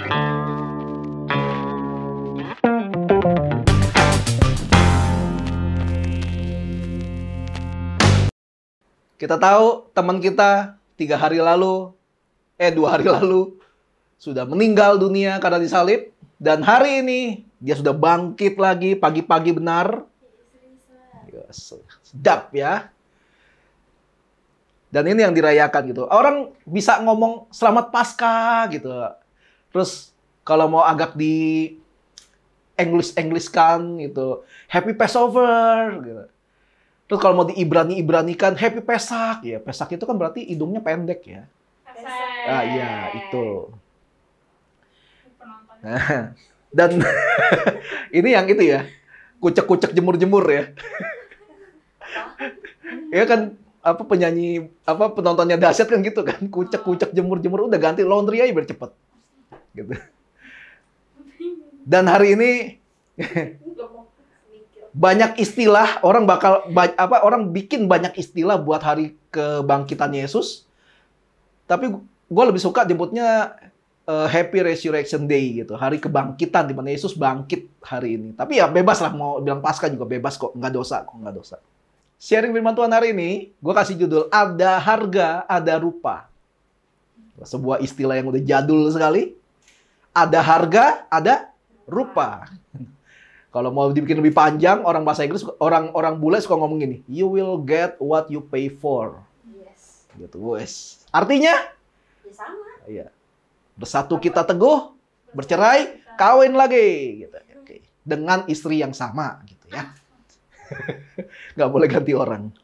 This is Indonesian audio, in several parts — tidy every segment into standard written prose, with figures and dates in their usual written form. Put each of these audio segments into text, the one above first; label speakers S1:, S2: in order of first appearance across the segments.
S1: Kita tahu teman kita 2 hari lalu sudah meninggal dunia karena disalib. Dan hari ini dia sudah bangkit lagi pagi-pagi benar. Sedap ya. Dan ini yang dirayakan gitu. Orang bisa ngomong selamat Paskah gitu. Terus kalau mau agak di English-Englishkan gitu, Happy Passover gitu. Terus kalau mau diibrani-ibranikan, Happy Pesak. Ya, Pesak itu kan berarti hidungnya pendek ya.
S2: Pesak.
S1: Ah iya, itu. Nah, dan ini yang itu ya, kucek-kucek jemur-jemur ya. Ya kan apa penyanyi apa penontonnya dahsyat kan gitu kan, kucek-kucek jemur-jemur udah ganti laundry aja biar cepet. Gitu. Dan hari ini banyak istilah orang orang bikin banyak istilah buat hari kebangkitan Yesus. Tapi gue lebih suka nyebutnya Happy Resurrection Day gitu, hari kebangkitan di mana Yesus bangkit hari ini. Tapi ya bebas lah mau bilang Paskah juga bebas kok, nggak dosa. Sharing firman Tuhan hari ini, gue kasih judul Ada Harga, Ada Rupa. Sebuah istilah yang udah jadul sekali. Ada harga, ada rupa. Kalau mau dibikin lebih panjang, orang bahasa Inggris, orang bule suka ngomong gini, you will get what you pay for.
S2: Yes.
S1: Gitu, guys. Artinya?
S2: Ya sama.
S1: Iya. Bersatu kita teguh, bercerai, kawin lagi. Gitu. Oke. Dengan istri yang sama. Gitu ya. Nggak boleh ganti orang.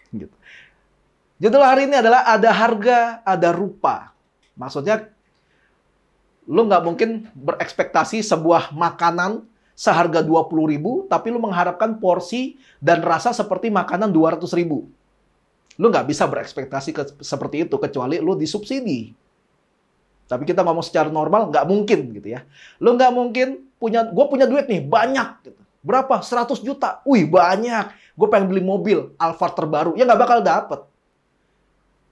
S1: Gitu. Judul hari ini adalah ada harga, ada rupa. Maksudnya, lu nggak mungkin berekspektasi sebuah makanan seharga 20.000, tapi lu mengharapkan porsi dan rasa seperti makanan 200.000. Lu nggak bisa berekspektasi seperti itu, kecuali lu disubsidi. Tapi kita ngomong secara normal, nggak mungkin gitu ya. Lu nggak mungkin gue punya duit nih, banyak. Gitu. Berapa? 100 juta. Wih, banyak. Gue pengen beli mobil, Alphard terbaru. Ya nggak bakal dapet.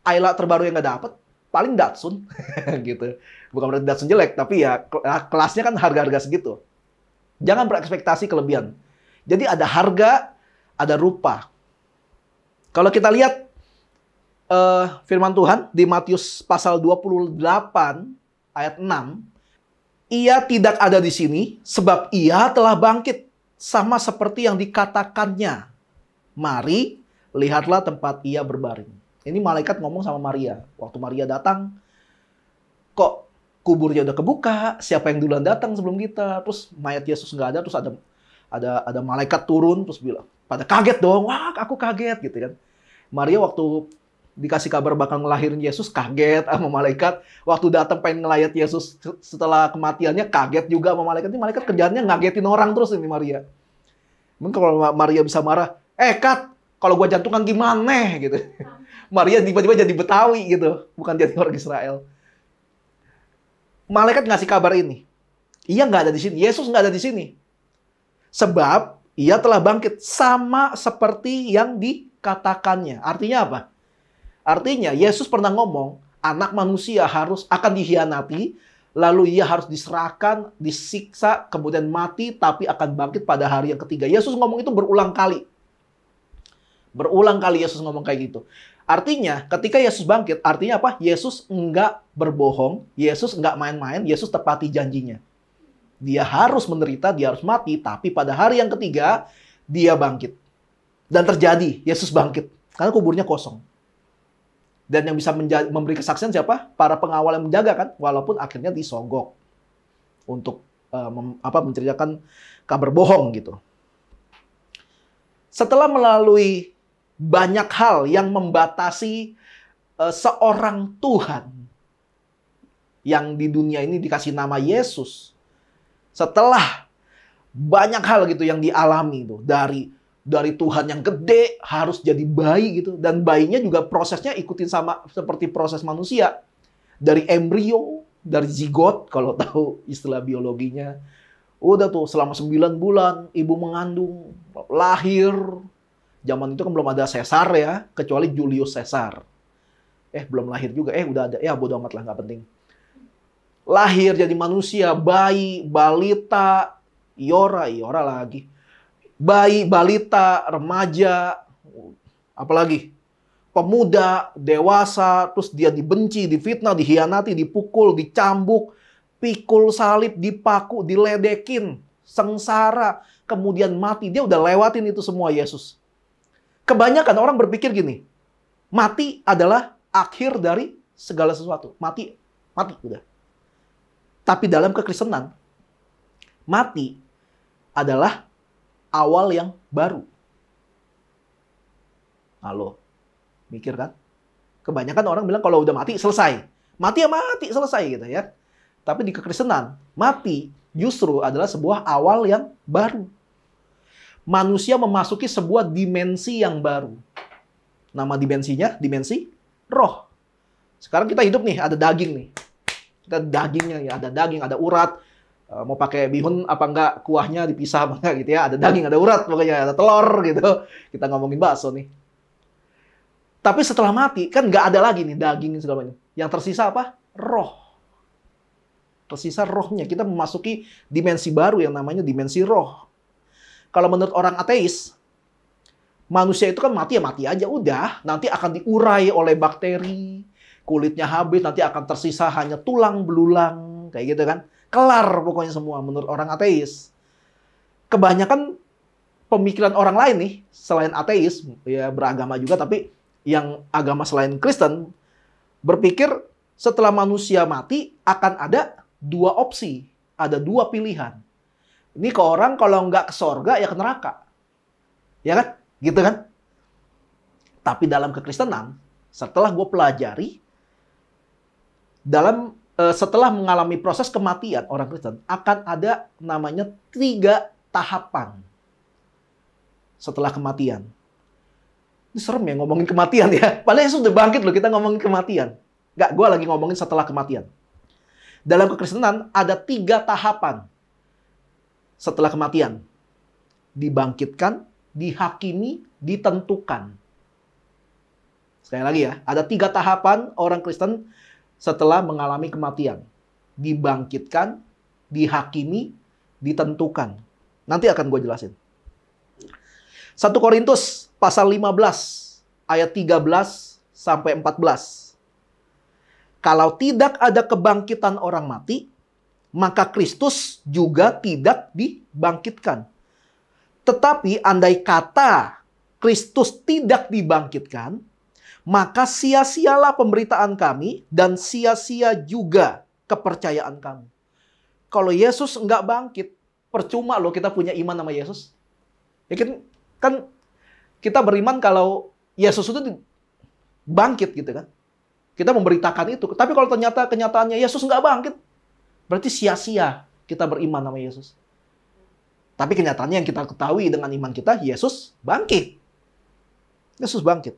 S1: Ayla terbaru yang nggak dapet, paling Datsun. Gitu. Bukan berarti Datsun jelek, tapi ya kelasnya kan harga-harga segitu. Jangan berekspektasi kelebihan. Jadi ada harga, ada rupa. Kalau kita lihat firman Tuhan di Matius pasal 28 ayat 6, ia tidak ada di sini sebab ia telah bangkit sama seperti yang dikatakannya. Mari, lihatlah tempat ia berbaring. Ini malaikat ngomong sama Maria. Waktu Maria datang, kok kuburnya udah kebuka, siapa yang duluan datang sebelum kita? Terus mayat Yesus nggak ada, terus ada malaikat turun, terus bilang, pada kaget dong, wah aku kaget gitu kan. Maria waktu dikasih kabar bakal ngelahirin Yesus, kaget sama malaikat. Waktu datang pengen ngelayat Yesus setelah kematiannya, kaget juga sama malaikat. Ini malaikat kerjaannya ngagetin orang terus ini Maria. Mungkin kalau Maria bisa marah, Kat, kalau gua jantungan gimana gitu. Maria tiba-tiba jadi Betawi gitu, bukan jadi orang Israel. Malaikat ngasih kabar ini. Ia nggak ada di sini. Yesus nggak ada di sini. Sebab ia telah bangkit sama seperti yang dikatakannya. Artinya apa? Artinya Yesus pernah ngomong, anak manusia akan dikhianati, lalu ia harus diserahkan, disiksa, kemudian mati, tapi akan bangkit pada hari yang ketiga. Yesus ngomong itu berulang kali. Berulang kali Yesus ngomong kayak gitu. Artinya, ketika Yesus bangkit, artinya apa? Yesus enggak berbohong, Yesus enggak main-main, Yesus tepati janjinya. Dia harus menderita, dia harus mati, tapi pada hari yang ketiga, dia bangkit. Dan terjadi, Yesus bangkit. Karena kuburnya kosong. Dan yang bisa memberi kesaksian siapa? Para pengawal yang menjaga kan? Walaupun akhirnya disogok. Untuk menceritakan kabar bohong gitu. Setelah melalui banyak hal yang membatasi seorang Tuhan yang di dunia ini dikasih nama Yesus. Setelah banyak hal gitu yang dialami tuh dari Tuhan yang gede harus jadi bayi gitu, dan bayinya juga prosesnya ikutin sama seperti proses manusia. Dari embrio, dari zigot kalau tahu istilah biologinya. Udah tuh selama 9 bulan ibu mengandung, lahir. Zaman itu kan belum ada sesar ya, kecuali Julius Caesar. Belum lahir juga. Udah ada. Ya bodo amat lah, nggak penting. lahir jadi manusia, bayi, balita, Iora lagi. Bayi, balita, remaja, apalagi pemuda, dewasa, terus dia dibenci, difitnah, dihianati, dipukul, dicambuk, pikul salib, dipaku, diledekin, sengsara, kemudian mati. Dia udah lewatin itu semua Yesus. Kebanyakan orang berpikir gini, mati adalah akhir dari segala sesuatu. Mati udah. Tapi dalam kekristenan, mati adalah awal yang baru. Halo, mikir kan? Kebanyakan orang bilang kalau udah mati selesai. Mati ya mati, selesai gitu ya. Tapi di kekristenan, mati justru adalah sebuah awal yang baru. Manusia memasuki sebuah dimensi yang baru. Nama dimensinya, dimensi roh. Sekarang kita hidup nih, ada daging nih. Kita dagingnya ya, ada daging, ada urat. Mau pakai bihun apa enggak, kuahnya dipisah apa enggak gitu ya. Ada daging, ada urat, pokoknya ada telur gitu. Kita ngomongin bakso nih. Tapi setelah mati, kan nggak ada lagi nih daging segala macam. Yang tersisa apa? Roh. Tersisa rohnya. Kita memasuki dimensi baru yang namanya dimensi roh. Kalau menurut orang ateis, manusia itu kan mati ya mati aja. Udah, nanti akan diurai oleh bakteri. Kulitnya habis, nanti akan tersisa hanya tulang belulang. Kayak gitu kan. Kelar pokoknya semua menurut orang ateis. Kebanyakan pemikiran orang lain nih, selain ateis, ya beragama juga, tapi yang agama selain Kristen, berpikir setelah manusia mati akan ada dua opsi. Ada dua pilihan. Ini ke orang kalau nggak ke sorga ya ke neraka. Ya kan? Gitu kan? Tapi dalam kekristenan, setelah gue pelajari, setelah mengalami proses kematian orang Kristen, akan ada namanya 3 tahapan setelah kematian. Ini serem ya ngomongin kematian ya. Padahal Yesus udah bangkit loh, kita ngomongin kematian. Nggak, gue lagi ngomongin setelah kematian. Dalam kekristenan ada 3 tahapan setelah kematian. Dibangkitkan, dihakimi, ditentukan. Sekali lagi ya, ada 3 tahapan orang Kristen setelah mengalami kematian. Dibangkitkan, dihakimi, ditentukan. Nanti akan gue jelasin. 1 Korintus pasal 15 ayat 13 sampai 14. Kalau tidak ada kebangkitan orang mati, maka Kristus juga tidak dibangkitkan. Tetapi andai kata Kristus tidak dibangkitkan, maka sia-sialah pemberitaan kami dan sia-sia juga kepercayaan kamu. Kalau Yesus nggak bangkit, percuma loh kita punya iman sama Yesus. Ya kan kita beriman kalau Yesus itu bangkit gitu kan. Kita memberitakan itu. Tapi kalau ternyata kenyataannya Yesus nggak bangkit, berarti sia-sia kita beriman sama Yesus. Tapi kenyataannya yang kita ketahui dengan iman kita, Yesus bangkit. Yesus bangkit.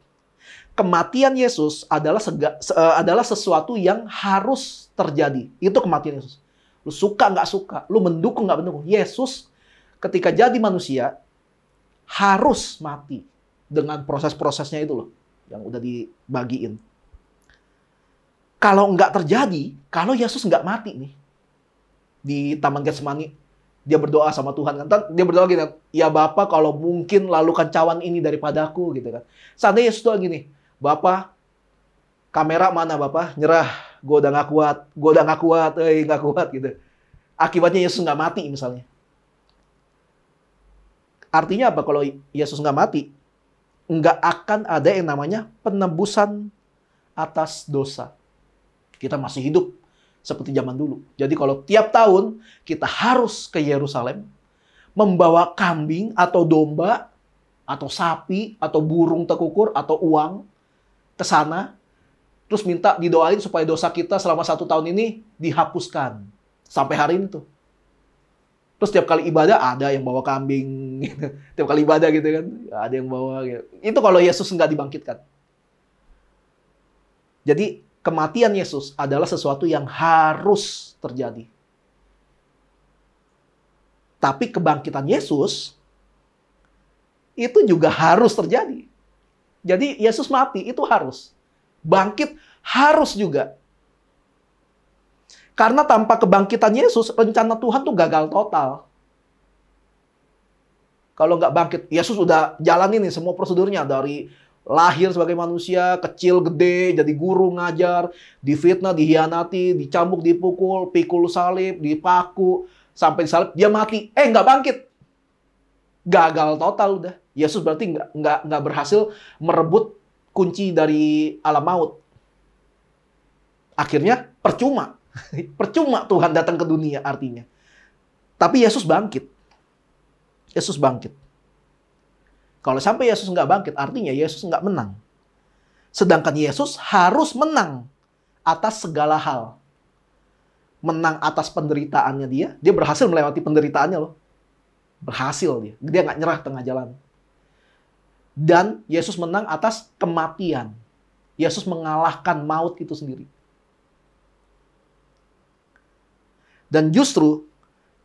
S1: Kematian Yesus adalah sesuatu yang harus terjadi. Itu kematian Yesus. Lu suka nggak suka, lu mendukung nggak mendukung. Yesus ketika jadi manusia harus mati dengan proses-prosesnya itu loh yang udah dibagiin. Kalau nggak terjadi, kalau Yesus nggak mati nih di Taman Getsemani, dia berdoa sama Tuhan kan. Dia berdoa gini, ya Bapa kalau mungkin lalukan cawan ini daripadaku gitu kan. Seandainya Yesus doa gini, Bapa, kamera mana Bapa? Nyerah, gue udah nggak kuat, nggak kuat gitu. Akibatnya Yesus nggak mati misalnya. Artinya apa kalau Yesus nggak mati? Nggak akan ada yang namanya penebusan atas dosa. Kita masih hidup seperti zaman dulu. Jadi kalau tiap tahun kita harus ke Yerusalem, membawa kambing atau domba, atau sapi, atau burung tekukur, atau uang, ke sana, terus minta didoain supaya dosa kita selama 1 tahun ini dihapuskan. Sampai hari ini tuh. Terus tiap kali ibadah ada yang bawa kambing. Gitu. Tiap kali ibadah gitu kan. Ada yang bawa. Gitu. Itu kalau Yesus nggak dibangkitkan. Jadi kematian Yesus adalah sesuatu yang harus terjadi. Tapi kebangkitan Yesus itu juga harus terjadi. Jadi Yesus mati itu harus. Bangkit harus juga. Karena tanpa kebangkitan Yesus, rencana Tuhan tuh gagal total. Kalau nggak bangkit, Yesus udah jalanin nih semua prosedurnya. Dari lahir sebagai manusia, kecil, gede, jadi guru, ngajar, difitnah, dihianati, dicambuk, dipukul, pikul salib, dipaku, sampai disalib, dia mati. Nggak bangkit. Gagal total udah. Yesus berarti nggak berhasil merebut kunci dari alam maut. Akhirnya percuma. Percuma Tuhan datang ke dunia artinya. Tapi Yesus bangkit. Yesus bangkit. Kalau sampai Yesus nggak bangkit, artinya Yesus nggak menang. Sedangkan Yesus harus menang atas segala hal. Menang atas penderitaannya dia. Dia berhasil melewati penderitaannya loh. Berhasil dia. Dia nggak nyerah tengah jalan. Dan Yesus menang atas kematian. Yesus mengalahkan maut itu sendiri. Dan justru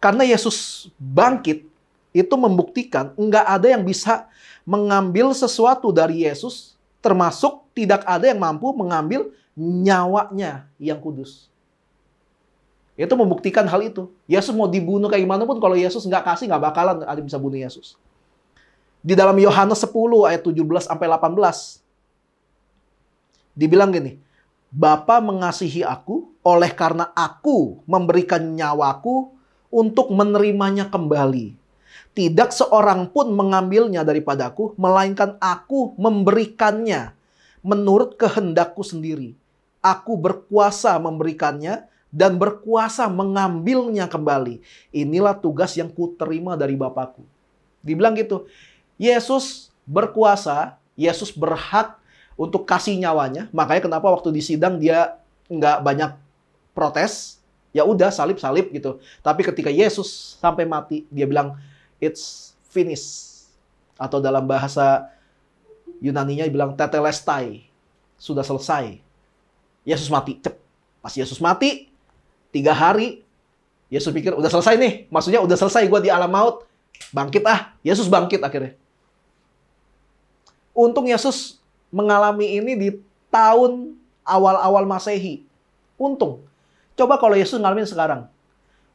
S1: karena Yesus bangkit, itu membuktikan nggak ada yang bisa mengambil sesuatu dari Yesus, termasuk tidak ada yang mampu mengambil nyawanya yang kudus. Itu membuktikan hal itu. Yesus mau dibunuh kayak gimana pun, kalau Yesus nggak kasih, nggak bakalan ada yang bisa bunuh Yesus. Di dalam Yohanes 10 ayat 17-18, dibilang gini, Bapa mengasihi aku, oleh karena aku memberikan nyawaku untuk menerimanya kembali. Tidak seorang pun mengambilnya daripadaku, melainkan aku memberikannya menurut kehendakku sendiri. Aku berkuasa memberikannya dan berkuasa mengambilnya kembali. Inilah tugas yang kuterima dari Bapakku. Dibilang gitu. Yesus berkuasa, Yesus berhak untuk kasih nyawanya. Makanya kenapa waktu di sidang dia nggak banyak protes. Ya udah salib-salib gitu. Tapi ketika Yesus sampai mati, dia bilang, it's finished. Atau dalam bahasa Yunaninya bilang tetelestai. Sudah selesai. Yesus mati. Pas Yesus mati, 3 hari, Yesus pikir udah selesai nih. Maksudnya udah selesai gue di alam maut. Bangkit Yesus bangkit akhirnya. Untung Yesus mengalami ini di tahun awal-awal Masehi. Untung. Coba kalau Yesus ngalamin sekarang.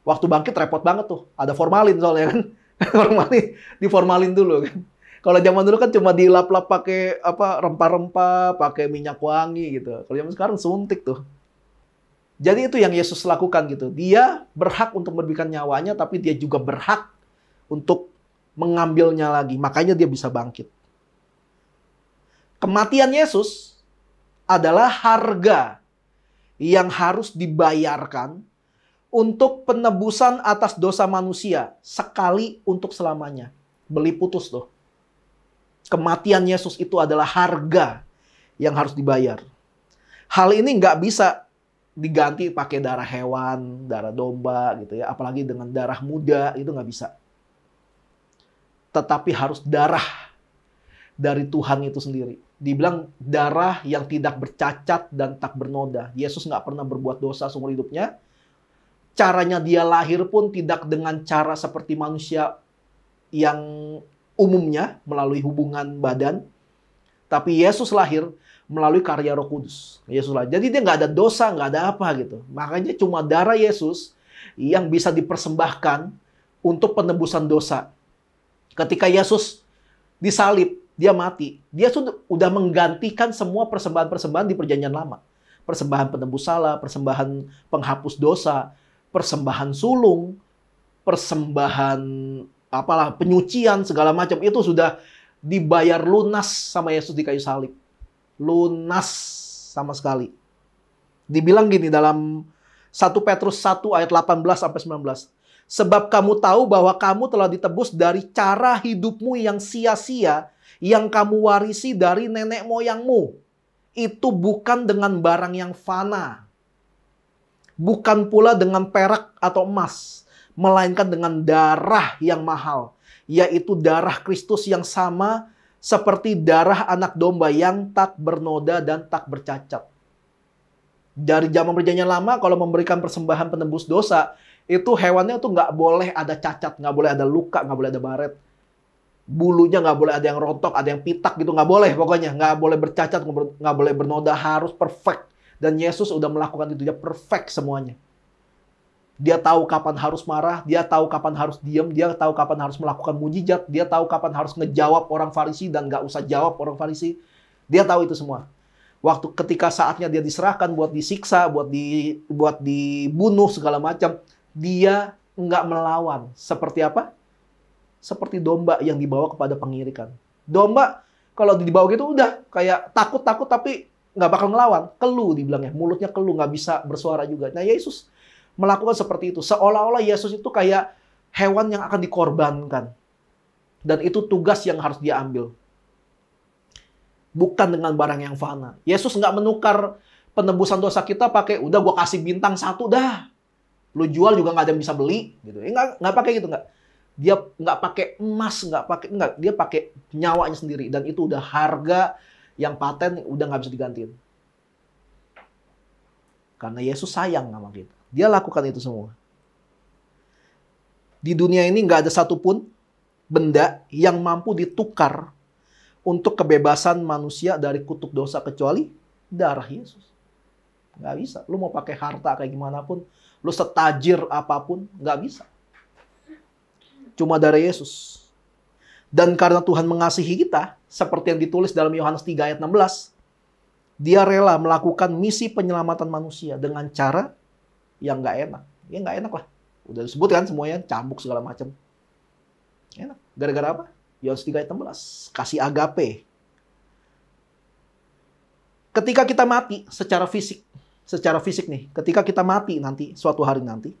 S1: Waktu bangkit repot banget tuh. Ada formalin soalnya kan. Formalin, diformalin dulu kan. Kalau zaman dulu kan cuma dilap-lap pakai rempah-rempah, pakai minyak wangi gitu. Kalau zaman sekarang suntik tuh. Jadi itu yang Yesus lakukan gitu. Dia berhak untuk memberikan nyawanya, tapi dia juga berhak untuk mengambilnya lagi. Makanya dia bisa bangkit. Kematian Yesus adalah harga yang harus dibayarkan untuk penebusan atas dosa manusia sekali untuk selamanya. Beli putus tuh. Kematian Yesus itu adalah harga yang harus dibayar. Hal ini nggak bisa diganti pakai darah hewan, darah domba gitu ya. Apalagi dengan darah muda, itu nggak bisa. Tetapi harus darah dari Tuhan itu sendiri. Dibilang darah yang tidak bercacat dan tak bernoda. Yesus nggak pernah berbuat dosa seumur hidupnya. Caranya dia lahir pun tidak dengan cara seperti manusia yang umumnya melalui hubungan badan. Tapi Yesus lahir melalui karya Roh Kudus. Yesus lahir. Jadi dia nggak ada dosa, nggak ada apa gitu. Makanya cuma darah Yesus yang bisa dipersembahkan untuk penebusan dosa. Ketika Yesus disalib, dia mati. Dia sudah menggantikan semua persembahan-persembahan di Perjanjian Lama. Persembahan penebus salah, persembahan penghapus dosa, persembahan sulung, persembahan penyucian segala macam itu sudah dibayar lunas sama Yesus di kayu salib. Lunas sama sekali. Dibilang gini dalam 1 Petrus 1 ayat 18-19. Sebab kamu tahu bahwa kamu telah ditebus dari cara hidupmu yang sia-sia yang kamu warisi dari nenek moyangmu. Itu bukan dengan barang yang fana. Bukan pula dengan perak atau emas. Melainkan dengan darah yang mahal. Yaitu darah Kristus yang sama seperti darah anak domba yang tak bernoda dan tak bercacat. Dari zaman Perjanjian Lama kalau memberikan persembahan penebus dosa, itu hewannya tuh nggak boleh ada cacat, nggak boleh ada luka, nggak boleh ada baret. Bulunya nggak boleh ada yang rontok, ada yang pitak gitu, nggak boleh pokoknya. Nggak boleh bercacat, nggak boleh bernoda, harus perfect. Dan Yesus udah melakukan itu, dia perfect semuanya. Dia tahu kapan harus marah, dia tahu kapan harus diam, dia tahu kapan harus melakukan mujizat, dia tahu kapan harus ngejawab orang Farisi dan nggak usah jawab orang Farisi. Dia tahu itu semua. Waktu ketika saatnya dia diserahkan buat disiksa, buat dibunuh segala macam, dia nggak melawan. Seperti apa? Seperti domba yang dibawa kepada pengirikan. Domba kalau dibawa gitu udah kayak takut tapi nggak bakal ngelawan. Kelu dibilangnya, mulutnya kelu, nggak bisa bersuara juga. Nah, Yesus melakukan seperti itu. Seolah-olah Yesus itu kayak hewan yang akan dikorbankan. Dan itu tugas yang harus dia ambil. Bukan dengan barang yang fana. Yesus nggak menukar penebusan dosa kita pakai, udah gue kasih bintang 1 dah. Lu jual juga nggak ada yang bisa beli. Gitu. Nggak pakai gitu, nggak. Dia nggak pakai emas, nggak. Dia pakai nyawanya sendiri. Dan itu udah harga yang paten, udah nggak bisa digantiin. Karena Yesus sayang sama kita. Dia lakukan itu semua. Di dunia ini nggak ada satupun benda yang mampu ditukar untuk kebebasan manusia dari kutuk dosa kecuali darah Yesus. Nggak bisa. Lu mau pakai harta kayak gimana pun, lu setajir apapun, nggak bisa. Cuma darah Yesus. Dan karena Tuhan mengasihi kita, seperti yang ditulis dalam Yohanes 3 ayat 16, dia rela melakukan misi penyelamatan manusia dengan cara yang nggak enak. Ya nggak enak lah. Udah disebut kan semuanya, cambuk segala macam. Enak. Gara-gara apa? Yohanes 3 ayat 16. Kasih agape. Ketika kita mati secara fisik nih, ketika kita mati nanti, suatu hari nanti,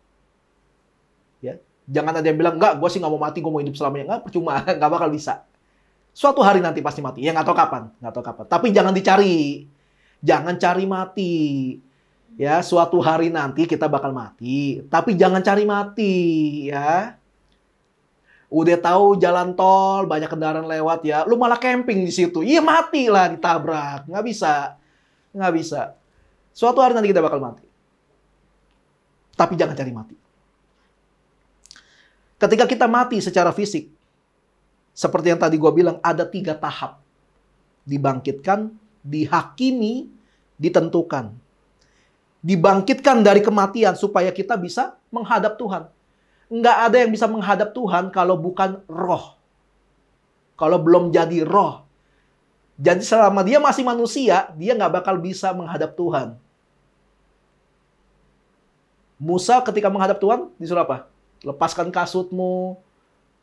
S1: ya, jangan ada yang bilang, enggak, gue sih nggak mau mati, gue mau hidup selamanya. Enggak, percuma, nggak bakal bisa. Suatu hari nanti pasti mati. Ya nggak tahu kapan. Tapi jangan dicari. Jangan cari mati. Ya, suatu hari nanti kita bakal mati. Tapi jangan cari mati, ya. Udah tahu jalan tol, banyak kendaraan lewat ya. Lu malah camping di situ. Iya, mati lah ditabrak. Nggak bisa. Suatu hari nanti kita bakal mati. Tapi jangan cari mati. Ketika kita mati secara fisik, seperti yang tadi gue bilang, ada 3 tahap. Dibangkitkan, dihakimi, ditentukan. Dibangkitkan dari kematian supaya kita bisa menghadap Tuhan. Nggak ada yang bisa menghadap Tuhan kalau bukan roh. Kalau belum jadi roh. Jadi selama dia masih manusia, dia nggak bakal bisa menghadap Tuhan. Musa ketika menghadap Tuhan, disuruh apa? Lepaskan kasutmu.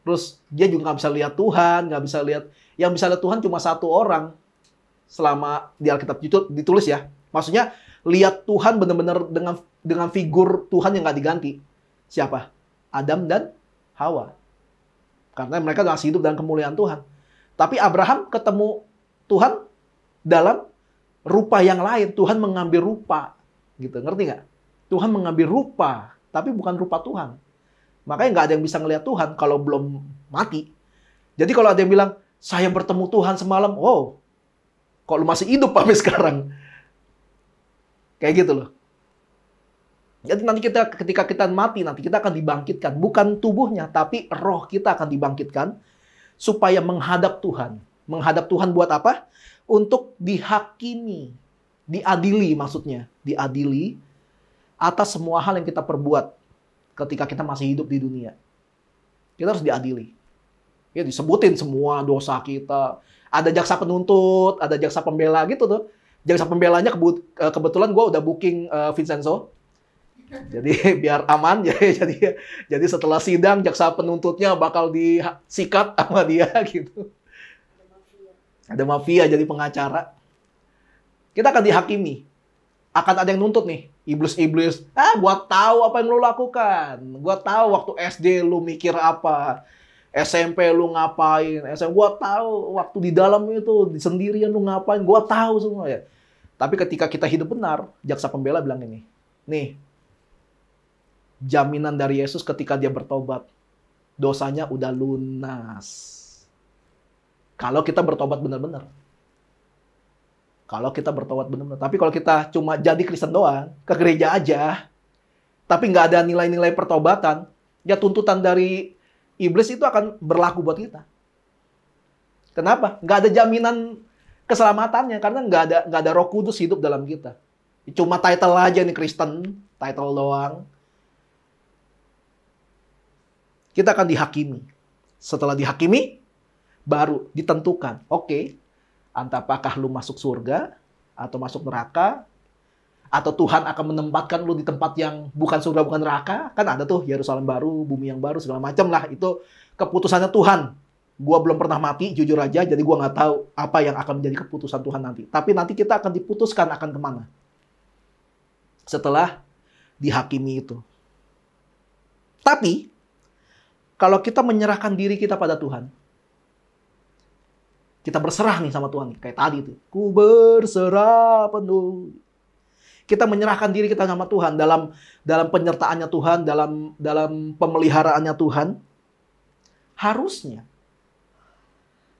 S1: Terus dia juga nggak bisa lihat Tuhan, nggak bisa lihat. Yang bisa lihat Tuhan cuma 1 orang. Selama di Alkitab ditulis ya. Maksudnya, lihat Tuhan benar-benar dengan figur Tuhan yang nggak diganti. Siapa? Adam dan Hawa. Karena mereka masih hidup dalam kemuliaan Tuhan. Tapi Abraham ketemu Tuhan dalam rupa yang lain. Tuhan mengambil rupa. Gitu, ngerti nggak? Tuhan mengambil rupa, tapi bukan rupa Tuhan. Makanya nggak ada yang bisa ngelihat Tuhan kalau belum mati. Jadi kalau ada yang bilang, saya bertemu Tuhan semalam, wow, kok lu masih hidup sampai sekarang? Kayak gitu loh. Jadi nanti ketika kita mati, nanti kita akan dibangkitkan. Bukan tubuhnya, tapi roh kita akan dibangkitkan supaya menghadap Tuhan. Menghadap Tuhan buat apa? Untuk dihakimi. Diadili maksudnya. Diadili atas semua hal yang kita perbuat ketika kita masih hidup di dunia. Kita harus diadili. Ya, disebutin semua dosa kita. Ada jaksa penuntut, ada jaksa pembela gitu tuh. Jaksa pembelanya kebetulan gue udah booking Vincenzo. Jadi biar aman. Jadi setelah sidang jaksa penuntutnya bakal disikat sama dia gitu. Ada mafia jadi pengacara. Kita akan dihakimi. Akan ada yang nuntut nih. Iblis-iblis. Gua tahu apa yang lu lakukan. Gua tahu waktu SD lu mikir apa. SMP lu ngapain. Gua tahu waktu di dalam itu di sendirian lu ngapain. Gua tahu semua ya. Tapi ketika kita hidup benar, jaksa pembela bilang ini. Nih, jaminan dari Yesus ketika dia bertobat. Dosanya udah lunas. Kalau kita bertobat benar-benar. Tapi kalau kita cuma jadi Kristen doang, ke gereja aja, tapi nggak ada nilai-nilai pertobatan, ya tuntutan dari iblis itu akan berlaku buat kita. Kenapa? Nggak ada jaminan keselamatannya, karena nggak ada Roh Kudus hidup dalam kita. Cuma title aja nih Kristen, title doang. Kita akan dihakimi. Setelah dihakimi, baru ditentukan. Oke, apakah lu masuk surga atau masuk neraka? Atau Tuhan akan menempatkan lu di tempat yang bukan surga, bukan neraka? Kan ada tuh Yerusalem baru, bumi yang baru, segala macam lah. Itu keputusannya Tuhan. Gua belum pernah mati, jujur aja, jadi gua nggak tahu apa yang akan menjadi keputusan Tuhan nanti. Tapi nanti kita akan diputuskan akan kemana. Setelah dihakimi itu. Tapi, kalau kita menyerahkan diri kita pada Tuhan, kita berserah nih sama Tuhan. Kayak tadi tuh. Ku berserah penuh. Kita menyerahkan diri kita sama Tuhan dalam penyertaannya Tuhan, dalam pemeliharaannya Tuhan. Harusnya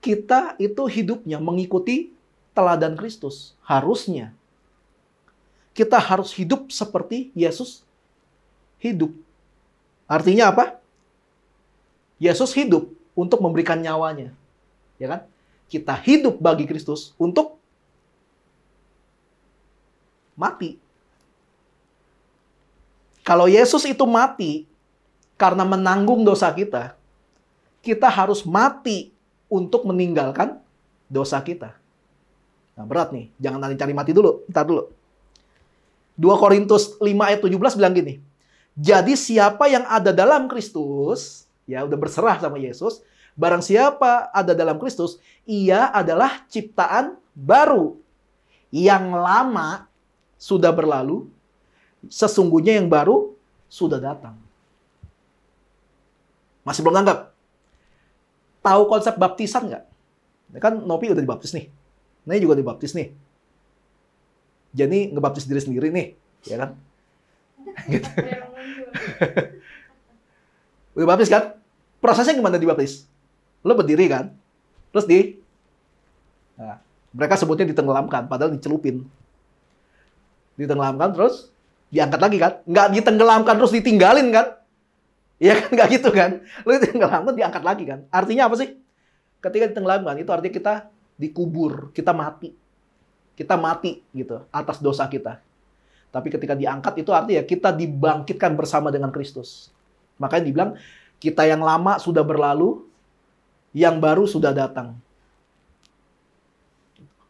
S1: kita itu hidupnya mengikuti teladan Kristus. Harusnya kita harus hidup seperti Yesus hidup. Artinya apa? Yesus hidup untuk memberikan nyawanya. Ya kan? Kita hidup bagi Kristus untuk mati. Kalau Yesus itu mati karena menanggung dosa kita, kita harus mati untuk meninggalkan dosa kita. Nah, berat nih. Jangan nanti cari mati dulu. Ntar dulu. 2 Korintus 5 ayat 17 bilang gini. Jadi siapa yang ada dalam Kristus, ya udah berserah sama Yesus, barang siapa ada dalam Kristus, ia adalah ciptaan baru. Yang lama sudah berlalu, sesungguhnya yang baru sudah datang. Masih belum nanggap? Tahu konsep baptisan nggak? Kan Nopi udah dibaptis nih. Ini juga dibaptis nih. Jadi ngebaptis diri sendiri nih, ya kan? Gitu. Udah baptis kan? Prosesnya gimana dibaptis? Lo berdiri kan? Terus nah, mereka sebutnya ditenggelamkan, padahal dicelupin. Ditenggelamkan terus diangkat lagi kan? Nggak ditenggelamkan terus ditinggalin kan? Iya kan? Nggak gitu kan? Lo ditenggelamkan diangkat lagi kan? Artinya apa sih? Ketika ditenggelamkan itu artinya kita dikubur, kita mati. Kita mati gitu atas dosa kita. Tapi ketika diangkat itu artinya kita dibangkitkan bersama dengan Kristus. Makanya dibilang kita yang lama sudah berlalu, yang baru sudah datang.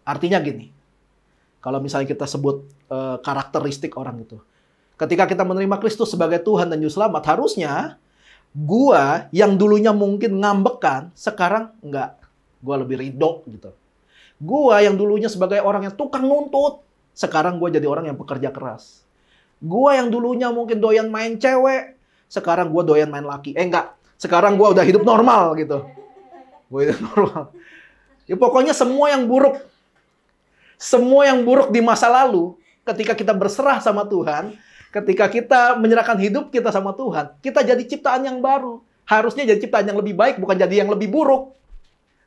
S1: Artinya gini, kalau misalnya kita sebut karakteristik orang itu. Ketika kita menerima Kristus sebagai Tuhan dan Juru Selamat, harusnya gua yang dulunya mungkin ngambekan, sekarang enggak. Gua lebih ridho gitu. Gua yang dulunya sebagai orang yang tukang nuntut, sekarang gue jadi orang yang pekerja keras. Gue yang dulunya mungkin doyan main cewek, sekarang gue doyan main laki. Enggak, sekarang gue udah hidup normal gitu. Gue hidup normal. Ya pokoknya semua yang buruk di masa lalu, ketika kita berserah sama Tuhan, ketika kita menyerahkan hidup kita sama Tuhan, kita jadi ciptaan yang baru. Harusnya jadi ciptaan yang lebih baik, bukan jadi yang lebih buruk.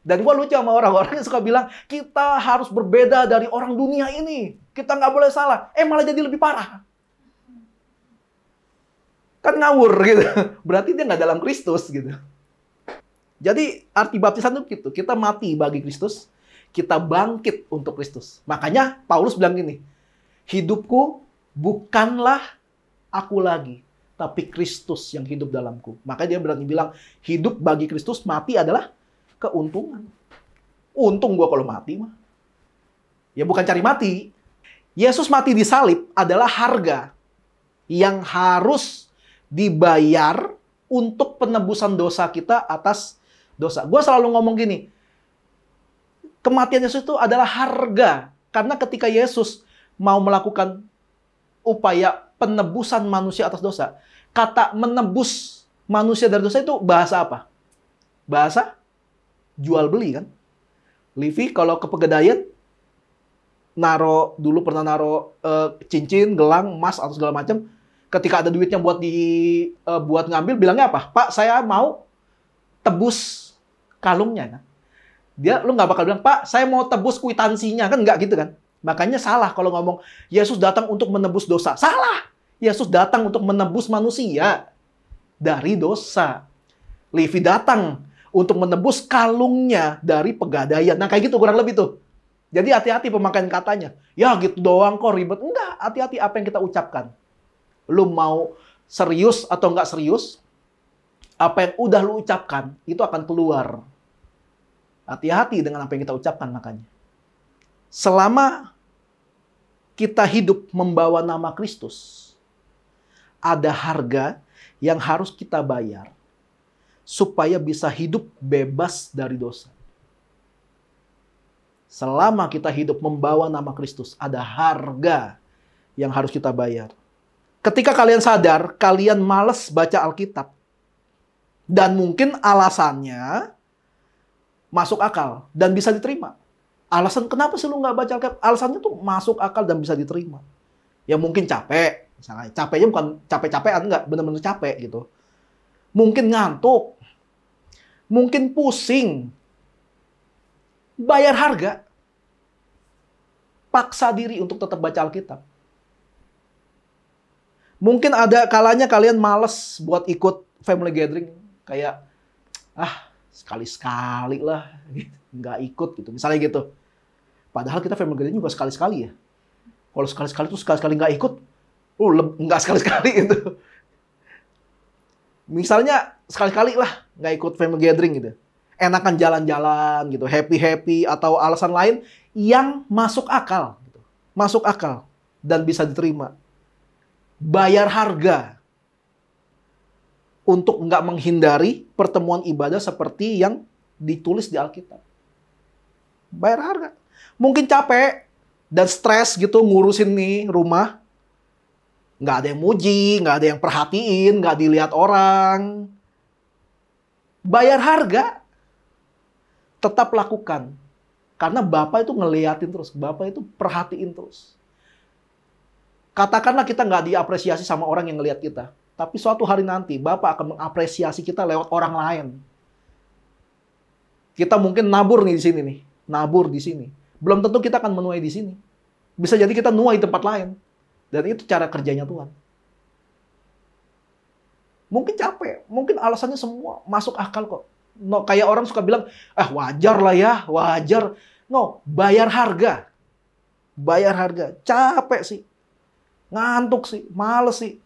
S1: Dan gue lucu sama orang-orang yang suka bilang, kita harus berbeda dari orang dunia ini. Kita nggak boleh salah. Malah jadi lebih parah. Kan ngawur gitu. Berarti dia nggak dalam Kristus gitu. Jadi arti baptisan itu gitu. Kita mati bagi Kristus. Kita bangkit untuk Kristus. Makanya Paulus bilang gini, hidupku bukanlah aku lagi, tapi Kristus yang hidup dalamku. Makanya dia berani bilang, hidup bagi Kristus, mati adalah keuntungan. Untung gue kalau mati mah. Ya bukan cari mati. Yesus mati di salib adalah harga yang harus dibayar untuk penebusan dosa kita atas dosa. Gue selalu ngomong gini, kematian Yesus itu adalah harga. Karena ketika Yesus mau melakukan upaya penebusan manusia atas dosa, kata menebus manusia dari dosa itu bahasa apa? Bahasa jual beli kan. Livi kalau ke Pegadaian pernah naro cincin, gelang, emas atau segala macam. Ketika ada duitnya buat ngambil, bilangnya apa? Pak, saya mau tebus kalungnya kan. Lu nggak bakal bilang, Pak, saya mau tebus kwitansinya kan, nggak gitu kan. Makanya salah kalau ngomong Yesus datang untuk menebus dosa. Salah. Yesus datang untuk menebus manusia dari dosa. Livi datang untuk menebus kalungnya dari Pegadaian. Nah, kayak gitu kurang lebih tuh. Jadi hati-hati pemakaian katanya. Ya gitu doang kok ribet. Enggak, hati-hati apa yang kita ucapkan. Lu mau serius atau enggak serius, Apa yang udah lu ucapkan, itu akan keluar. Hati-hati dengan apa yang kita ucapkan makanya. Selama kita hidup membawa nama Kristus, ada harga yang harus kita bayar supaya bisa hidup bebas dari dosa. Selama kita hidup membawa nama Kristus, ada harga yang harus kita bayar. Ketika kalian sadar, kalian malas baca Alkitab. Dan mungkin alasannya masuk akal dan bisa diterima. Alasan kenapa sih lu nggak baca Alkitab? Alasannya tuh masuk akal dan bisa diterima. Ya mungkin capek. Misalnya, capeknya bukan capek-capekan, enggak. Benar-benar capek gitu. Mungkin ngantuk. Mungkin pusing. Bayar harga. Paksa diri untuk tetap baca Alkitab. Mungkin ada kalanya kalian males buat ikut family gathering. Kayak, sekali-sekali lah. Nggak ikut gitu. Misalnya gitu. Padahal kita family gathering juga sekali-sekali ya. Kalau sekali-sekali tuh sekali-sekali nggak ikut. Nggak sekali-sekali itu. Misalnya sekali-kali lah nggak ikut family gathering gitu. Enakan jalan-jalan gitu. Happy-happy atau alasan lain yang masuk akal. Gitu. Masuk akal. Dan bisa diterima. Bayar harga. Untuk nggak menghindari pertemuan ibadah seperti yang ditulis di Alkitab. Bayar harga. Mungkin capek dan stres gitu ngurusin nih rumah. Nggak ada yang muji, nggak ada yang perhatiin, nggak dilihat orang. Bayar harga. Tetap lakukan. Karena Bapak itu ngeliatin terus. Bapak itu perhatiin terus. Katakanlah kita nggak diapresiasi sama orang yang ngelihat kita. Tapi suatu hari nanti Bapak akan mengapresiasi kita lewat orang lain. Kita mungkin nabur nih di sini nih. Nabur di sini. Belum tentu kita akan menuai di sini. Bisa jadi kita nuai di tempat lain. Dan itu cara kerjanya Tuhan. Mungkin capek. Mungkin alasannya semua masuk akal kok. No, kayak orang suka bilang, wajar lah ya, wajar. No, bayar harga. Bayar harga. Capek sih. Ngantuk sih. Males sih.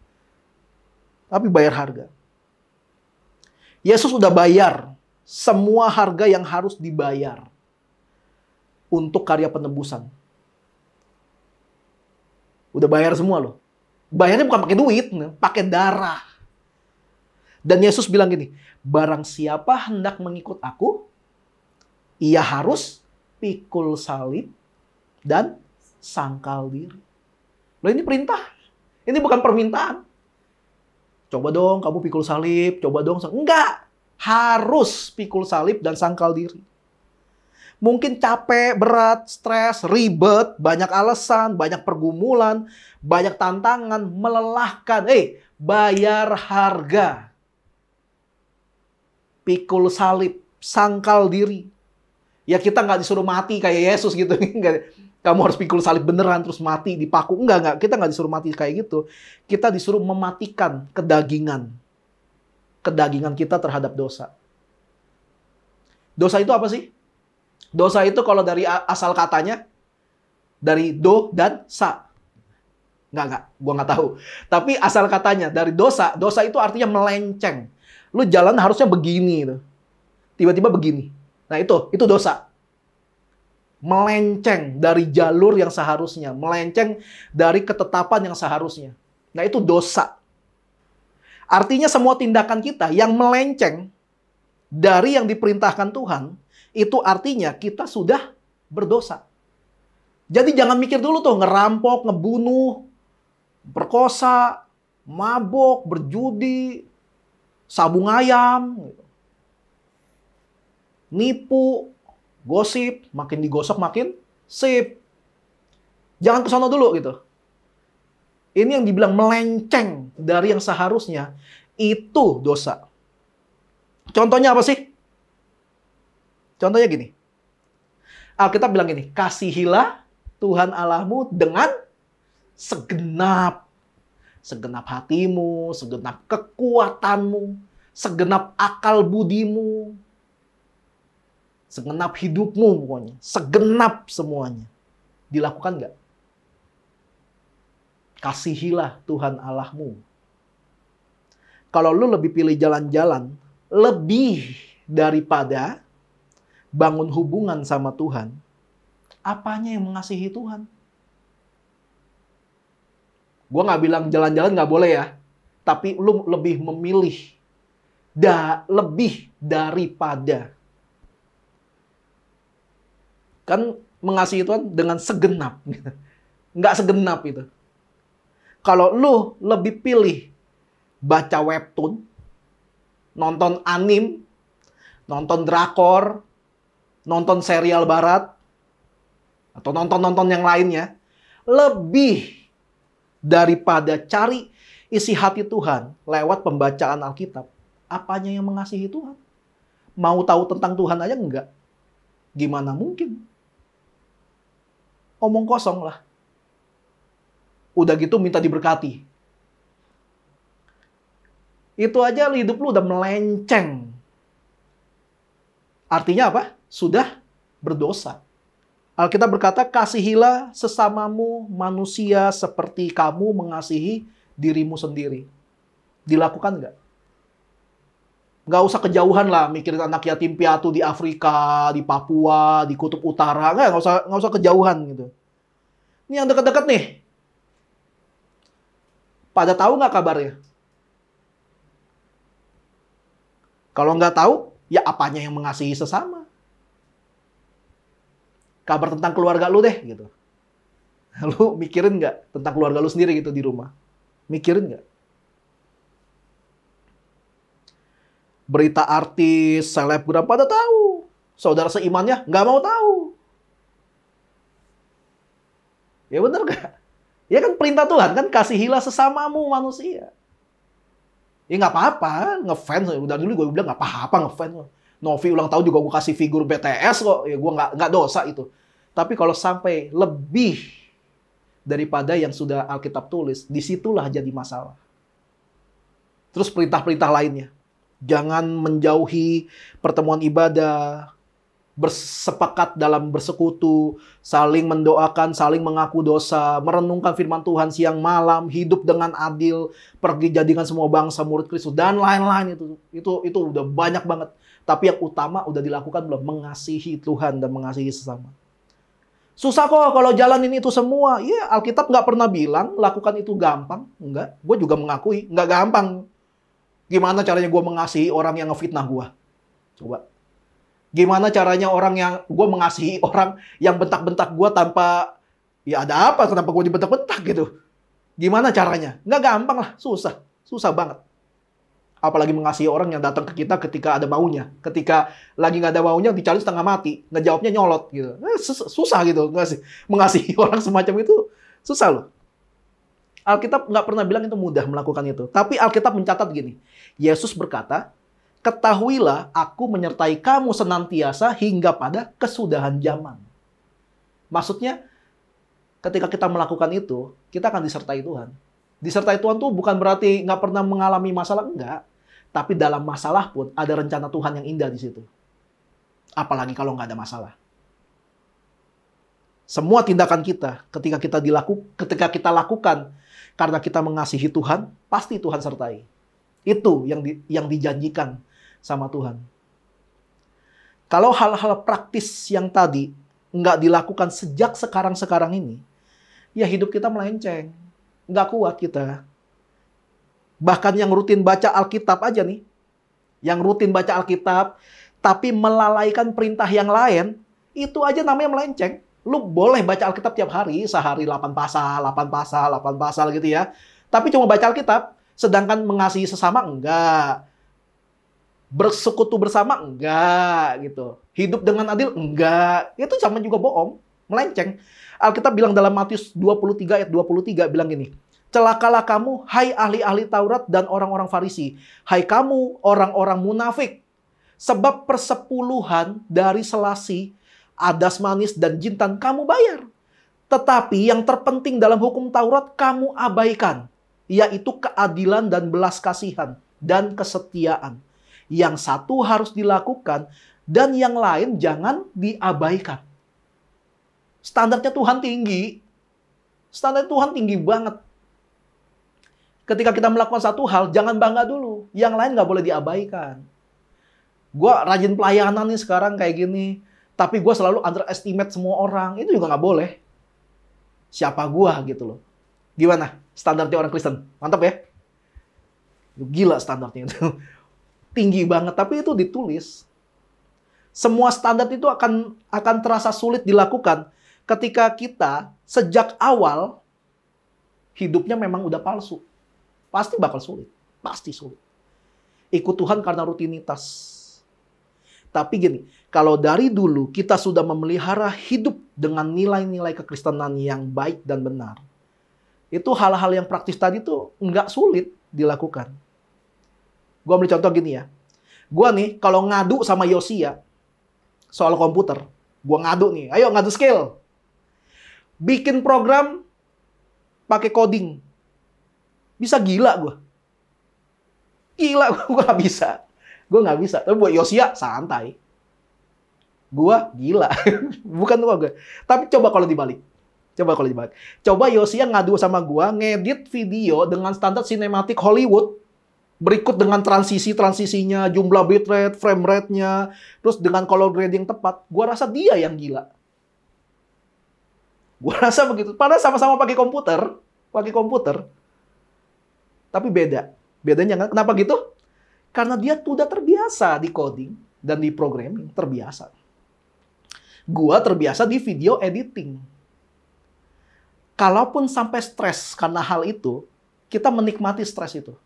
S1: Tapi bayar harga. Yesus udah bayar semua harga yang harus dibayar untuk karya penebusan. Udah bayar semua loh. Bayarnya bukan pakai duit, pakai darah. Dan Yesus bilang gini, barang siapa hendak mengikut aku, ia harus pikul salib dan sangkal diri. Loh ini perintah. Ini bukan permintaan. Coba dong kamu pikul salib, coba dong. Enggak. Harus pikul salib dan sangkal diri. Mungkin capek, berat, stres, ribet, banyak alasan, banyak pergumulan, banyak tantangan, melelahkan. Bayar harga. Pikul salib, sangkal diri. Ya kita nggak disuruh mati kayak Yesus gitu. Kamu harus pikul salib beneran terus mati dipaku. Enggak. Kita nggak disuruh mati kayak gitu. Kita disuruh mematikan kedagingan. Kedagingan kita terhadap dosa. Dosa itu apa sih? Dosa itu kalau dari asal katanya, dari do dan sa. Enggak. Gua nggak tahu. Tapi asal katanya, dari dosa. Dosa itu artinya melenceng. Lu jalan harusnya begini. Tiba-tiba begini. Nah itu dosa. Melenceng dari jalur yang seharusnya. Melenceng dari ketetapan yang seharusnya. Nah itu dosa. Artinya semua tindakan kita yang melenceng dari yang diperintahkan Tuhan, itu artinya kita sudah berdosa. Jadi jangan mikir dulu tuh ngerampok, ngebunuh, perkosa, mabok, berjudi, sabung ayam, nipu, gosip, makin digosok makin sip. Jangan ke sana dulu gitu. Ini yang dibilang melenceng dari yang seharusnya, itu dosa. Contohnya apa sih? Contohnya gini. Alkitab bilang gini, kasihilah Tuhan Allahmu dengan segenap hatimu, segenap kekuatanmu, segenap akal budimu, segenap hidupmu pokoknya. Segenap semuanya. Dilakukan nggak? Kasihilah Tuhan Allahmu. Kalau lu lebih pilih jalan-jalan lebih daripada bangun hubungan sama Tuhan, apanya yang mengasihi Tuhan? Gue nggak bilang jalan-jalan nggak boleh ya. Tapi lu lebih memilih. Lebih daripada. Kan mengasihi Tuhan dengan segenap. Nggak segenap itu. Kalau lu lebih pilih baca webtoon, nonton anime, nonton drakor, nonton serial barat, atau nonton-nonton yang lainnya, lebih daripada cari isi hati Tuhan lewat pembacaan Alkitab, apanya yang mengasihi Tuhan? Mau tahu tentang Tuhan aja enggak? Gimana mungkin? Omong kosong lah. Udah gitu minta diberkati. Itu aja hidup lu udah melenceng. Artinya apa? Sudah berdosa. Alkitab berkata, kasihilah sesamamu manusia seperti kamu mengasihi dirimu sendiri. Dilakukan nggak? Nggak usah kejauhan lah mikirin anak yatim piatu di Afrika, di Papua, di Kutub Utara. Nggak usah kejauhan gitu. Ini yang dekat-dekat nih. Pada tahu nggak kabarnya? Kalau nggak tahu, ya apanya yang mengasihi sesama? Kabar tentang keluarga lu deh gitu. Lu mikirin nggak tentang keluarga lu sendiri gitu di rumah? Mikirin nggak? Berita artis, selebgram pada tahu. Saudara seimannya nggak mau tahu. Ya bener nggak? Ya kan perintah Tuhan kan, kasihilah sesamamu manusia. Ya nggak apa-apa, ngefans. Udah dulu gue bilang nggak apa-apa ngefans. Novi ulang tahun juga gue kasih figur BTS kok. Ya gue nggak dosa itu. Tapi kalau sampai lebih daripada yang sudah Alkitab tulis, disitulah jadi masalah. Terus perintah-perintah lainnya. Jangan menjauhi pertemuan ibadah, bersepakat dalam bersekutu, saling mendoakan, saling mengaku dosa, merenungkan firman Tuhan siang malam, hidup dengan adil, pergi jadikan semua bangsa murid Kristus, dan lain-lain itu udah banyak banget. Tapi yang utama udah dilakukan belum? Mengasihi Tuhan dan mengasihi sesama. Susah kok kalau jalanin itu semua. Iya, Alkitab nggak pernah bilang lakukan itu gampang. Enggak, gue juga mengakui nggak gampang. Gimana caranya gue mengasihi orang yang ngefitnah gue? Coba. Gimana caranya gue mengasihi orang yang bentak-bentak gue tanpa, ya ada apa, kenapa gue dibentak-bentak gitu? Gimana caranya? Nggak gampang lah, susah. Susah banget. Apalagi mengasihi orang yang datang ke kita ketika ada maunya. Ketika lagi nggak ada maunya, dicari setengah mati. Ngejawabnya nyolot gitu. Susah gitu. Mengasihi orang semacam itu, susah loh. Alkitab nggak pernah bilang itu mudah melakukan itu. Tapi Alkitab mencatat gini. Yesus berkata, ketahuilah aku menyertai kamu senantiasa hingga pada kesudahan zaman. Maksudnya, ketika kita melakukan itu, kita akan disertai Tuhan. Disertai Tuhan tuh bukan berarti nggak pernah mengalami masalah, enggak. Tapi dalam masalah pun ada rencana Tuhan yang indah di situ. Apalagi kalau nggak ada masalah. Semua tindakan kita, ketika kita lakukan karena kita mengasihi Tuhan, pasti Tuhan sertai. Itu yang dijanjikan sama Tuhan. Kalau hal-hal praktis yang tadi nggak dilakukan sejak sekarang ini, ya hidup kita melenceng. Nggak kuat kita. Bahkan yang rutin baca Alkitab aja nih, yang rutin baca Alkitab, tapi melalaikan perintah yang lain, itu aja namanya melenceng. Lu boleh baca Alkitab tiap hari, sehari 8 pasal gitu ya. Tapi cuma baca Alkitab, sedangkan mengasihi sesama enggak. Bersekutu bersama enggak gitu. Hidup dengan adil enggak. Itu sama juga bohong, melenceng. Alkitab bilang dalam Matius 23 ayat 23 bilang gini. Celakalah kamu, hai ahli-ahli Taurat dan orang-orang Farisi. Hai kamu, orang-orang munafik. Sebab persepuluhan dari selasi, adas manis, dan jintan kamu bayar. Tetapi yang terpenting dalam hukum Taurat kamu abaikan. Yaitu keadilan dan belas kasihan dan kesetiaan. Yang satu harus dilakukan dan yang lain jangan diabaikan. Standarnya Tuhan tinggi. Standar Tuhan tinggi banget. Ketika kita melakukan satu hal, jangan bangga dulu. Yang lain nggak boleh diabaikan. Gue rajin pelayanan nih sekarang kayak gini. Tapi gue selalu underestimate semua orang. Itu juga nggak boleh. Siapa gue gitu loh. Gimana standarnya orang Kristen? Mantap ya? Gila standarnya itu. Tinggi banget. Tapi itu ditulis. Semua standar itu akan terasa sulit dilakukan ketika kita sejak awal hidupnya memang udah palsu. Pasti bakal sulit. Pasti sulit. Ikut Tuhan karena rutinitas. Tapi gini, kalau dari dulu kita sudah memelihara hidup dengan nilai-nilai kekristenan yang baik dan benar, itu hal-hal yang praktis tadi tuh nggak sulit dilakukan. Gue ambil contoh gini ya. Gue nih, kalau ngadu sama Yosia soal komputer, gue ngadu nih, ayo ngadu skill. Bikin program pakai coding. Bisa gila gue. Gila, gue nggak bisa. Gue nggak bisa. Tapi buat Yosia, santai. Gue gila. Bukan gue. Tapi coba kalau dibalik. Coba Yosia ngadu sama gue, ngedit video dengan standar sinematik Hollywood. Berikut dengan transisinya, jumlah bitrate, frame rate-nya, terus dengan color grading tepat. Gue rasa dia yang gila. Gue rasa begitu. Padahal sama-sama pakai komputer. Tapi beda. Bedanya kan? Kenapa gitu? Karena dia sudah terbiasa di coding dan di programming. Terbiasa. Gua terbiasa di video editing. Kalaupun sampai stres karena hal itu, kita menikmati stres itu.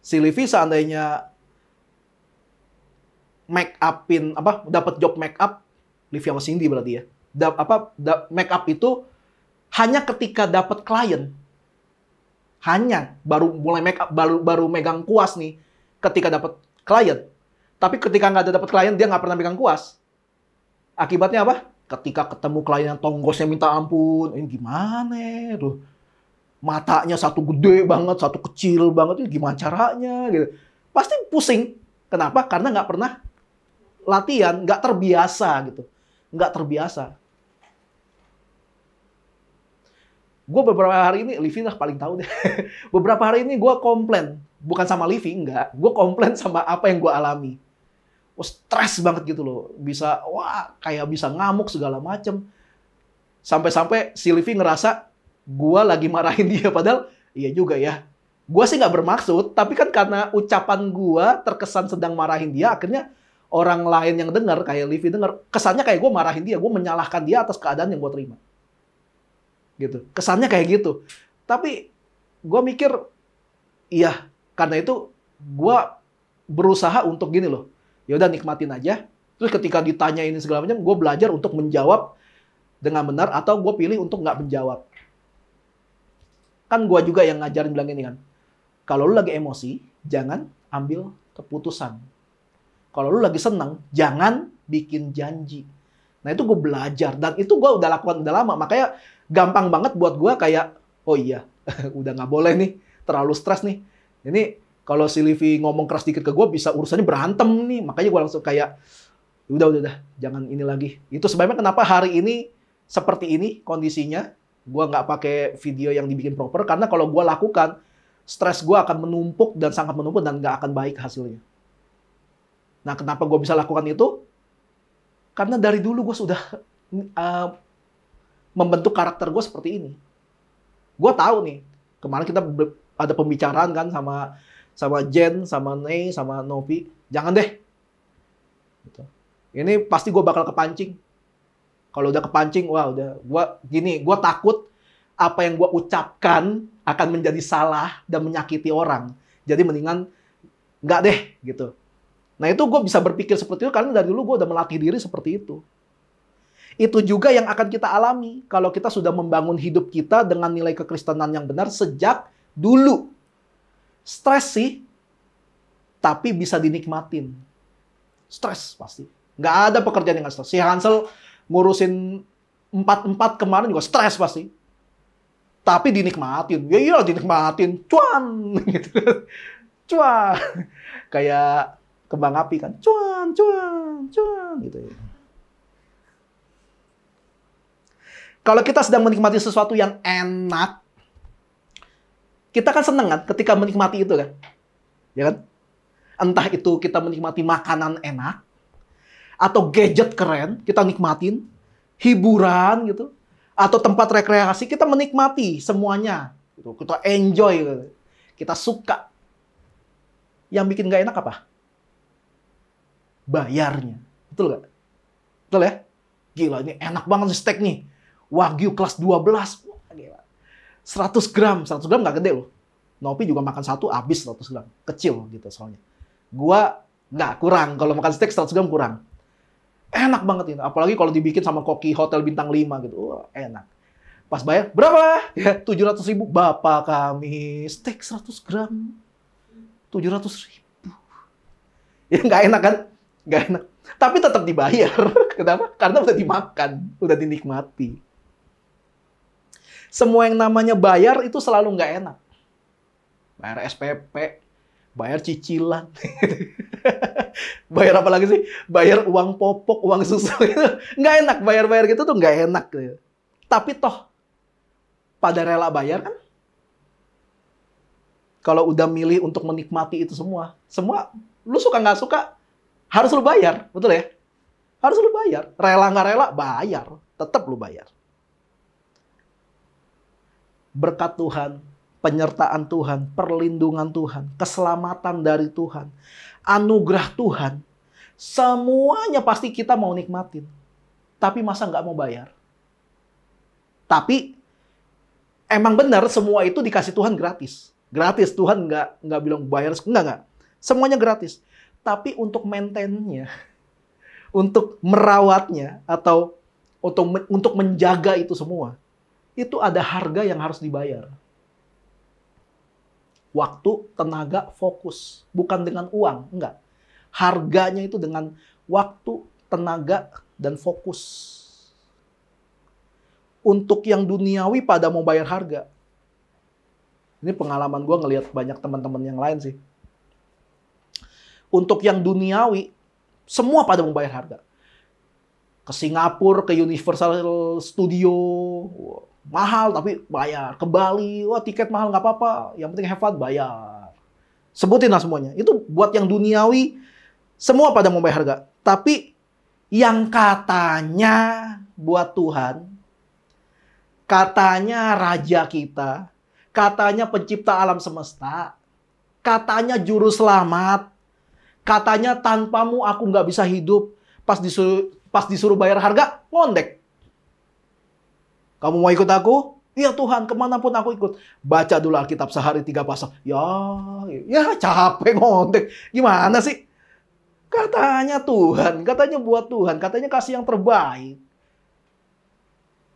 S1: Si Livi seandainya make upin dapat job make up, Livi sama Cindy berarti ya. Make up itu hanya ketika dapat klien. Hanya baru mulai make up, baru megang kuas nih ketika dapat klien. Tapi ketika nggak ada dapat klien, dia nggak pernah megang kuas. Akibatnya apa? Ketika ketemu klien yang tonggosnya minta ampun, ini gimana tuh? Matanya satu gede banget, satu kecil banget, itu gimana caranya? Gitu. Pasti pusing. Kenapa? Karena nggak pernah latihan, nggak terbiasa gitu. Nggak terbiasa. Gue beberapa hari ini, Livi lah paling tahu deh. Beberapa hari ini gue komplain. Bukan sama Livi, enggak. Gue komplain sama apa yang gue alami. Stres banget gitu loh. Bisa, kayak bisa ngamuk segala macem. Sampai-sampai si Livi ngerasa gue lagi marahin dia. Padahal, iya juga ya. Gue sih nggak bermaksud. Tapi kan karena ucapan gue terkesan sedang marahin dia, akhirnya orang lain yang dengar, kayak Livi dengar, kesannya kayak gue marahin dia. Gue menyalahkan dia atas keadaan yang gue terima. Gitu. Kesannya kayak gitu. Tapi gue mikir, iya, karena itu gue berusaha untuk gini loh. Ya udah nikmatin aja. Terus ketika ditanya ini segala macam, gue belajar untuk menjawab dengan benar atau gue pilih untuk nggak menjawab. Kan gue juga yang ngajarin bilang ini kan. Kalau lu lagi emosi, jangan ambil keputusan. Kalau lu lagi senang, jangan bikin janji. Nah itu gue belajar dan itu gue udah lakukan udah lama. Makanya gampang banget buat gue kayak, oh iya, udah nggak boleh nih, terlalu stres nih. Ini kalau si Livi ngomong keras dikit ke gue, bisa urusannya berantem nih. Makanya gue langsung kayak, udah, jangan ini lagi. Itu sebabnya kenapa hari ini seperti ini kondisinya. Gue nggak pakai video yang dibikin proper, karena kalau gue lakukan, stres gue akan menumpuk dan sangat menumpuk dan nggak akan baik hasilnya. Nah, kenapa gue bisa lakukan itu? Karena dari dulu gue sudah membentuk karakter gue seperti ini. Gue tahu nih, kemarin kita ada pembicaraan kan sama Jen, sama Nei, sama Novi. Jangan deh. Gitu. Ini pasti gue bakal kepancing. Kalau udah kepancing, wah udah. Gue takut apa yang gue ucapkan akan menjadi salah dan menyakiti orang. Jadi mendingan nggak deh gitu. Nah itu gue bisa berpikir seperti itu karena dari dulu gue udah melatih diri seperti itu. Itu juga yang akan kita alami kalau kita sudah membangun hidup kita dengan nilai kekristenan yang benar sejak dulu. Stres sih, tapi bisa dinikmatin. Stres pasti. Nggak ada pekerjaan yang nggak stres. Si Hansel ngurusin 4-4 kemarin juga stres pasti. Tapi dinikmatin. Ya iya dinikmatin. Cuan! Gitu. Cuan! Kayak kembang api kan. Cuan! Gitu ya. Kalau kita sedang menikmati sesuatu yang enak, kita kan seneng kan ketika menikmati itu kan. Ya kan? Entah itu kita menikmati makanan enak, atau gadget keren, kita nikmatin, hiburan gitu, atau tempat rekreasi, kita menikmati semuanya. Gitu. Kita enjoy, gitu. Kita suka. Yang bikin gak enak apa? Bayarnya. Betul gak? Betul ya? Gila, ini enak banget nih steak nih. Wagyu kelas 12. Wah, gila. 100 gram. 100 gram gak gede loh. Nopi juga makan satu, habis 100 gram. Kecil gitu soalnya. Gua nggak, kurang. Kalau makan steak 100 gram kurang. Enak banget ini. Apalagi kalau dibikin sama koki hotel bintang 5 gitu. Wah, enak. Pas bayar, berapa? Ya, 700.000. Bapak kami, steak 100 gram. 700.000. Ya nggak enak kan? Nggak enak. Tapi tetap dibayar. Kenapa? Karena udah dimakan. Udah dinikmati. Semua yang namanya bayar itu selalu nggak enak. Bayar SPP, bayar cicilan. Bayar apa lagi sih? Bayar uang popok, uang susu. Nggak enak. Bayar-bayar gitu tuh nggak enak. Tapi toh, pada rela bayar kan? Kalau udah milih untuk menikmati itu semua, lu suka nggak suka, harus lu bayar. Betul ya? Harus lu bayar. Rela nggak rela, bayar. Tetap lu bayar. Berkat Tuhan, penyertaan Tuhan, perlindungan Tuhan, keselamatan dari Tuhan, anugerah Tuhan, semuanya pasti kita mau nikmatin. Tapi masa nggak mau bayar? Tapi emang benar semua itu dikasih Tuhan gratis. Gratis, Tuhan nggak bilang bayar, enggak. Semuanya gratis. Tapi untuk maintain-nya, untuk merawatnya, atau untuk menjaga itu semua, itu ada harga yang harus dibayar. Waktu, tenaga, fokus. Bukan dengan uang, enggak. Harganya itu dengan waktu, tenaga, dan fokus. Untuk yang duniawi pada mau bayar harga. Ini pengalaman gue ngelihat banyak teman-teman yang lain sih. Untuk yang duniawi, semua pada mau bayar harga. Ke Singapura, ke Universal Studio, mahal tapi bayar. Ke Bali, wah tiket mahal nggak apa-apa. Yang penting have fun, bayar. Sebutin lah semuanya. Itu buat yang duniawi, semua pada mau bayar harga. Tapi yang katanya buat Tuhan, katanya Raja kita, katanya pencipta alam semesta, katanya juru selamat, katanya tanpamu aku nggak bisa hidup, pas disuruh bayar harga, ngondek. Kamu mau ikut aku? Iya Tuhan, kemanapun aku ikut. Baca dulu Alkitab sehari 3 pasal. Ya capek ngondek. Gimana sih? Katanya Tuhan, katanya buat Tuhan, katanya kasih yang terbaik.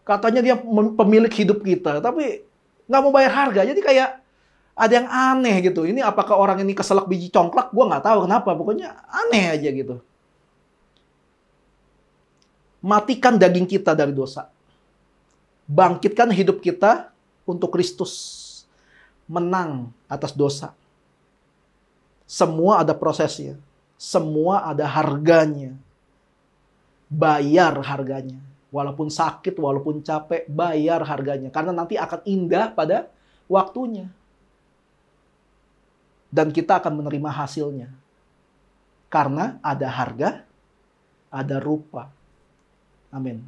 S1: Katanya dia pemilik hidup kita, tapi nggak mau bayar harga. Jadi kayak ada yang aneh gitu. Ini apakah orang ini keselak biji congklak? Gue nggak tahu kenapa. Pokoknya aneh aja gitu. Matikan daging kita dari dosa. Bangkitkan hidup kita untuk Kristus. Menang atas dosa. Semua ada prosesnya. Semua ada harganya. Bayar harganya. Walaupun sakit, walaupun capek, bayar harganya. Karena nanti akan indah pada waktunya. Dan kita akan menerima hasilnya. Karena ada harga, ada rupa. Amin.